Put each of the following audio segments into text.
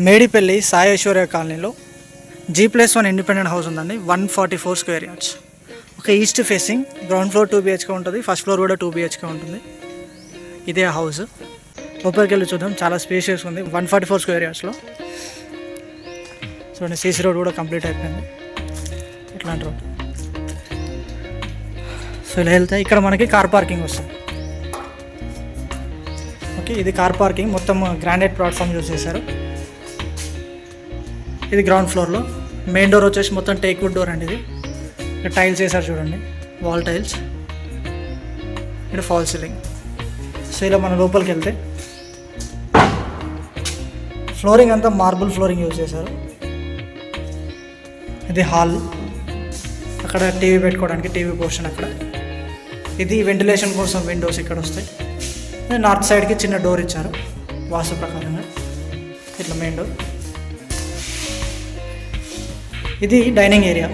మేడిపల్లి సాయి ఐశ్వర్య కాలనీలో G+1 independent house ఉందండి. 144 square yards. ఒక east facing, ground floor 2 BHK ఉంటుంది, ఫస్ట్ ఫ్లోర్ కూడా 2 BHK ఉంటుంది. ఇదే హౌస్. లోపలికి వెళ్ళి చూద్దాం. చాలా స్పేషియస్ ఉంది. 144 స్క్వేర్ యార్డ్స్లో చూడండి. సీసీ రోడ్ కూడా కంప్లీట్ అయిపోయింది. ఇట్లాంటి రోడ్. సో ఇలా వెళ్తే ఇక్కడ మనకి కార్ పార్కింగ్ వస్తుంది. ఓకే, ఇది కార్ పార్కింగ్. మొత్తం గ్రానైట్ ప్లాట్ఫామ్ యూజ్ చేశారు. ఇది గ్రౌండ్ ఫ్లోర్లో. మెయిన్ డోర్ వచ్చేసి మొత్తం టేక్ వుడ్ డోర్ అండి. ఇది ఇక్కడ టైల్స్ వేసారు చూడండి, వాల్ టైల్స్. ఇక్కడ ఫాల్ సీలింగ్. సో ఇలా మనం లోపలికి వెళ్తే ఫ్లోరింగ్ అంతా మార్బుల్ ఫ్లోరింగ్ యూజ్ చేశారు. ఇది హాల్. అక్కడ టీవీ పెట్టుకోవడానికి టీవీ పోర్షన్ అక్కడ. ఇది వెంటిలేషన్ కోసం విండోస్ ఇక్కడ వస్తాయి. నార్త్ సైడ్కి చిన్న డోర్ ఇచ్చారు వాస్తు ప్రకారంగా. ఇట్లా మెయిన్ డోర్. ఇది dining area.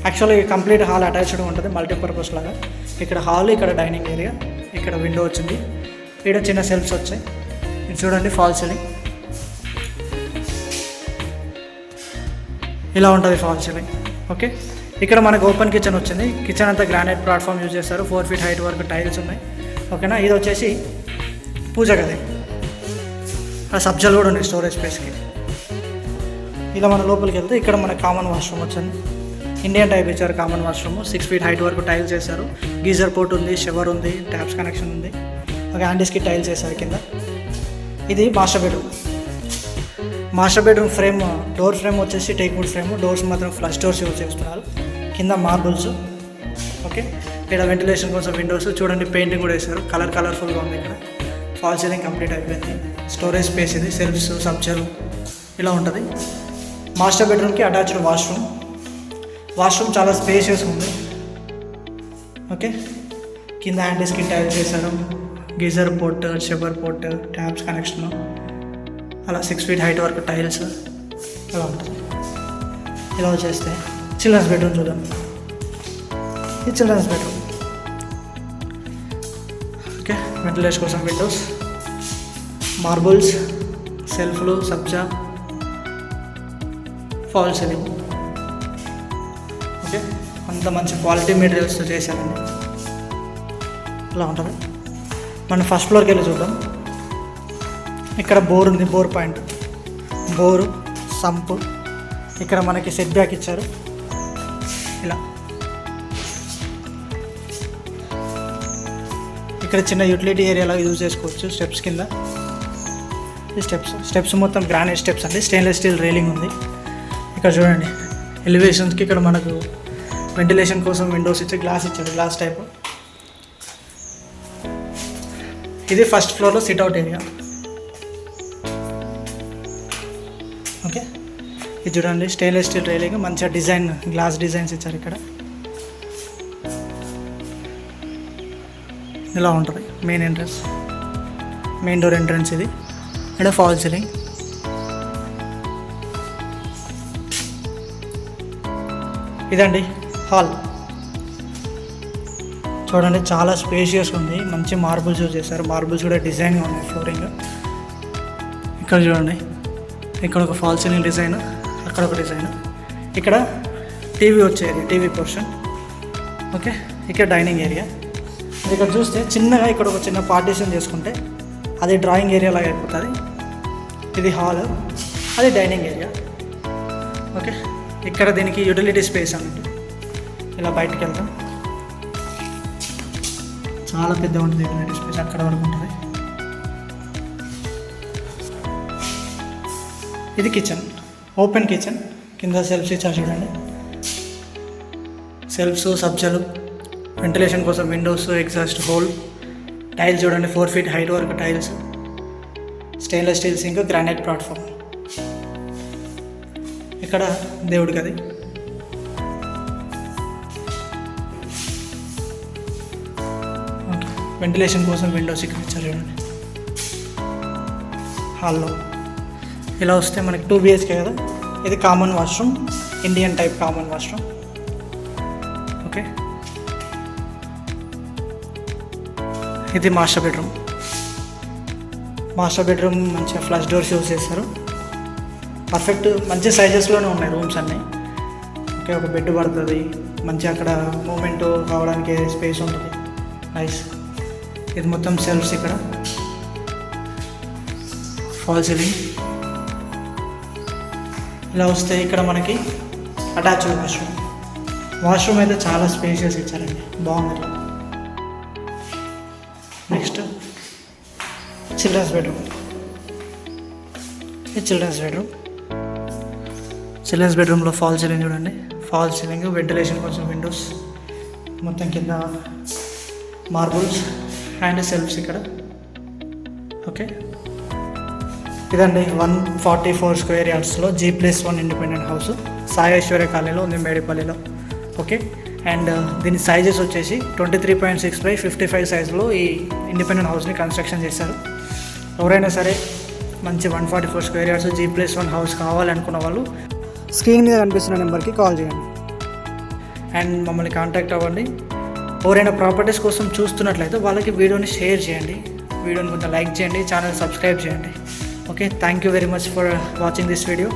Actually complete hall attached ఉంటుంది మల్టీపర్పస్ లాగా. ఇక్కడ హాల్, ఇక్కడ డైనింగ్ ఏరియా, ఇక్కడ విండో వచ్చింది. ఇక్కడ చిన్న సెల్ఫ్స్ వచ్చాయి. ఇది చూడండి, ఫాల్ సీలింగ్. ఇలా ఉంటుంది ఫాల్ సీలింగ్. ఓకే, ఇక్కడ మనకు ఓపెన్ కిచెన్ వచ్చింది. కిచెన్ అంతా గ్రానైట్ ప్లాట్ఫామ్ యూజ్ చేస్తారు. 4 feet హైట్ వరకు టైల్స్ ఉన్నాయి. ఓకేనా. ఇది వచ్చేసి పూజ గది. ఆ సబ్జాలు కూడా ఉన్నాయి స్టోరేజ్ స్పేస్కి. ఇలా మన లోపలికి వెళ్తే ఇక్కడ మన కామన్ వాష్రూమ్ వచ్చింది. ఇండియన్ టైప్ ఇచ్చారు కామన్ వాష్రూమ్. 6 feet హైట్ వరకు టైల్స్ వేశారు. గీజర్ పోర్ట్ ఉంది, షవర్ ఉంది, ట్యాప్స్ కనెక్షన్ ఉంది. ఒక హ్యాండిస్కి టైల్స్ వేశారు కింద. ఇది master bedroom. Master bedroom frame, door frame వచ్చేసి టేక్ వుడ్ ఫ్రేమ్. డోర్స్ మాత్రం ఫ్లష్ డోర్స్ యూజ్ చేస్తున్నారు. కింద మార్బుల్స్. ఓకే, ఇక్కడ వెంటిలేషన్ కోసం విండోస్. చూడండి, పెయింటింగ్ కూడా వేశారు. కలర్ఫుల్గా ఉంది. ఇక్కడ ఫాల్ సీలింగ్ కంప్లీట్ అయిపోయింది. స్టోరేజ్ స్పేస్ ఇది. సెల్ఫ్స్, సబ్జాలు ఇలా ఉంటుంది. మాస్టర్ బెడ్రూమ్కి అటాచ్డ్ వాష్రూమ్. వాష్రూమ్ చాలా స్పేషియస్ ఉంది. ఓకే, కింద హ్యాండిస్కి టైల్స్ చేశారు. Geyser port, shower port, taps connection. అలా 6 feet హైట్ వరకు టైల్స్ అలా ఉంటుంది. ఇలా వచ్చేస్తే చిల్డ్రన్స్ బెడ్రూమ్ చూద్దాం. ఇది చిల్డ్రన్స్ బెడ్రూమ్. ఓకే, వెంటిలేషన్ కోసం విండోస్, మార్బుల్స్, సెల్ఫ్లు, సబ్జా, ఫాల్ సీలింగ్. ఓకే, అంత మంచి క్వాలిటీ మెటీరియల్స్తో చేశారండి. ఇలా ఉంటుంది. మనం ఫస్ట్ ఫ్లోర్కి వెళ్ళి చూద్దాం. ఇక్కడ బోర్ ఉంది, బోర్ పాయింట్, బోరు, సంపు. ఇక్కడ మనకి సెట్ బ్యాక్ ఇచ్చారు. ఇలా ఇక్కడ చిన్న యూటిలిటీ ఏరియాలో యూజ్ చేసుకోవచ్చు. స్టెప్స్ కింద ఈ స్టెప్స్ మొత్తం గ్రానైట్ స్టెప్స్ అండి. స్టెయిన్లెస్ స్టీల్ రైలింగ్ ఉంది. ఇక్కడ చూడండి, ఎలివేషన్స్కి ఇక్కడ మనకు వెంటిలేషన్ కోసం విండోస్ ఇచ్చి గ్లాస్ ఇచ్చారు, గ్లాస్ టైప్. ఇది ఫస్ట్ ఫ్లోర్లో సిట్అవుట్ ఏరియా. ఓకే, ఇది చూడండి, స్టెయిన్లెస్ స్టీల్ రైలింగ్, మంచిగా డిజైన్, గ్లాస్ డిజైన్స్ ఇచ్చారు ఇక్కడ. ఇలా ఉంటుంది main entrance, main door entrance. ఇది ఇక్కడ ఫాల్ సీలింగ్. ఇదండి హాల్. చూడండి, చాలా స్పేషియస్ ఉంది. మంచి మార్బుల్స్ యూజ్ చేశారు. మార్బుల్స్ కూడా డిజైన్గా ఉన్నాయి. ఫ్లోరింగ్ ఇక్కడ చూడండి, ఇక్కడ ఒక ఫాల్ సీలింగ్ డిజైన్, అక్కడ ఒక డిజైన్. ఇక్కడ టీవీ వచ్చేది, టీవీ పోర్షన్. ఓకే, ఇక్కడ డైనింగ్ ఏరియా. ఇక్కడ చూస్తే చిన్నగా ఇక్కడ ఒక చిన్న పార్టీషన్ చేసుకుంటే అది డ్రాయింగ్ ఏరియా లాగా అయిపోతుంది. ఇది హాల్, అది డైనింగ్ ఏరియా. ఓకే, ఇక్కడ దీనికి యూటిలిటీ స్పేస్ అన్నట్టు. ఇలా బయటకు వెళ్తాం. చాలా పెద్ద ఉంటుంది యూటిలిటీ స్పేస్, అక్కడ వరకు ఉంటుంది. ఇది కిచెన్, ఓపెన్ కిచెన్. కింద సెల్ఫ్స్ ఇచ్చారు చూడండి. సెల్ఫ్స్, సబ్జాలు, వెంటిలేషన్ కోసం విండోస్, ఎగ్జాస్ట్ హోల్. టైల్స్ చూడండి, 4 feet హైట్ వరకు tiles. Stainless steel sync, granite platform. ఇక్కడ దేవుడి గది. వెంటిలేషన్ కోసం విండోస్ ఇక్కడ ఇచ్చారు చూడండి. హాల్లో ఇలా వస్తే మనకి 2 BHK కదా. ఇది common washroom, Indian type common washroom. Okay, ఇది మాస్టర్ బెడ్రూమ్. మాస్టర్ బెడ్రూమ్ మంచిగా ఫ్లష్ డోర్స్ యూజ్ చేస్తారు. పర్ఫెక్ట్ మంచి సైజెస్లోనే ఉన్నాయి రూమ్స్ అన్నీ. ఓకే, ఒక బెడ్ పడుతుంది, మంచి అక్కడ మూమెంట్ కావడానికి స్పేస్ ఉంటుంది. నైస్. ఇది మొత్తం సెల్ఫ్స్, ఇక్కడ ఫాల్ సీలింగ్. ఇలా వస్తే ఇక్కడ మనకి అటాచ్డ్ వాష్రూమ్ అయితే చాలా స్పేషియస్ ఇచ్చారండి, బాగుంది. Next children's bedroom. ఇది చిల్డ్రన్స్ బెడ్రూమ్లో ఫాల్ సీలింగ్ చూడండి. ఫాల్ సీలింగ్, వెంటిలేషన్ కోసం విండోస్, మొత్తం కింద మార్బుల్స్ అండ్ సెల్ఫ్స్ ఇక్కడ. ఓకే, ఇదండి 144 స్క్వేర్ యార్డ్స్లో G+1 independent house, Sai Aishwarya కాలనీలో ఉంది, మేడిపల్లిలో. ఓకే, అండ్ దీని సైజెస్ వచ్చేసి 23.6/55 సైజులో ఈ ఇండిపెండెంట్ హౌస్ని కన్స్ట్రక్షన్ చేశారు. ఎవరైనా సరే మంచి 144 స్క్వేర్ యార్డ్స్ G+1 హౌస్ కావాలనుకున్న వాళ్ళు స్క్రీన్ మీద కనిపిస్తున్న నెంబర్కి కాల్ చేయండి అండ్ మమ్మల్ని కాంటాక్ట్ అవ్వండి. ఎవరైనా ప్రాపర్టీస్ కోసం చూస్తున్నట్లయితే వాళ్ళకి వీడియోని షేర్ చేయండి, వీడియోని కొంచెం లైక్ చేయండి, ఛానల్ సబ్స్క్రైబ్ చేయండి. Okay, thank you very much for watching this video.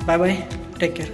Bye bye, take care.